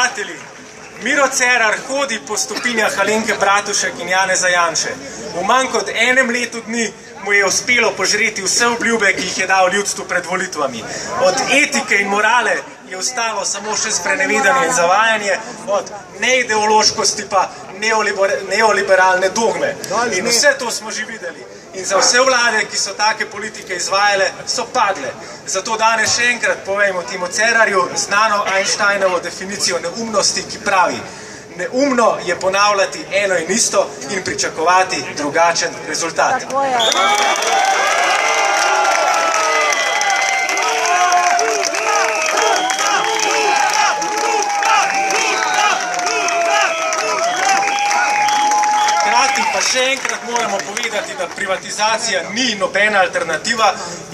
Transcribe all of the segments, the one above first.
prijatelji, Miro Cerar hodi po stopinjah Alenke Bratušek in Janeza Janše. V manj kot enem letu dni mu je uspelo požreti vse obljube, ki jih je dal ljudstvu pred volitvami. Od etike in morale je ostalo samo še sprenevedanje in zavajanje, od neideološkosti pa neoliberalne dogme. In vse to smo že videli. In za vse vlade, ki so take politike izvajale, so padle. Zato danes še enkrat povejmo Timu Cerarju znano Einsteinovo definicijo neumnosti, ki pravi: neumno je ponavljati eno in isto in pričakovati drugačen rezultat. Pa še enkrat moramo povedati, da privatizacija ni nobena alternativa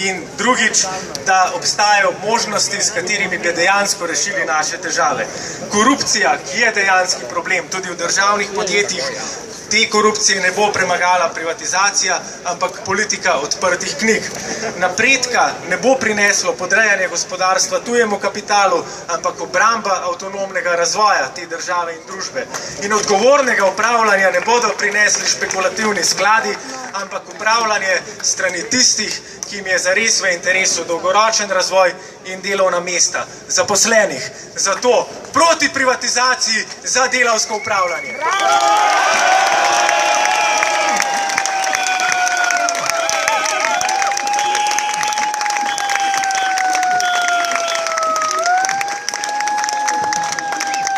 in drugič, da obstajajo možnosti, s katerimi bi dejansko rešili naše težave. Korupcija, ki je dejanski problem tudi v državnih podjetjih, te korupcije ne bo premagala privatizacija, ampak politika odprtih knjig. Napredka ne bo prineslo podrejanje gospodarstva tujemu kapitalu, ampak obramba avtonomnega razvoja te države in družbe. In odgovornega upravljanja ne bodo prinesli špekulativni skladi, ampak upravljanje strani tistih, ki jim je zares v interesu dolgoročen razvoj in delovna mesta zaposlenih. Zato proti privatizaciji, za delavsko upravljanje.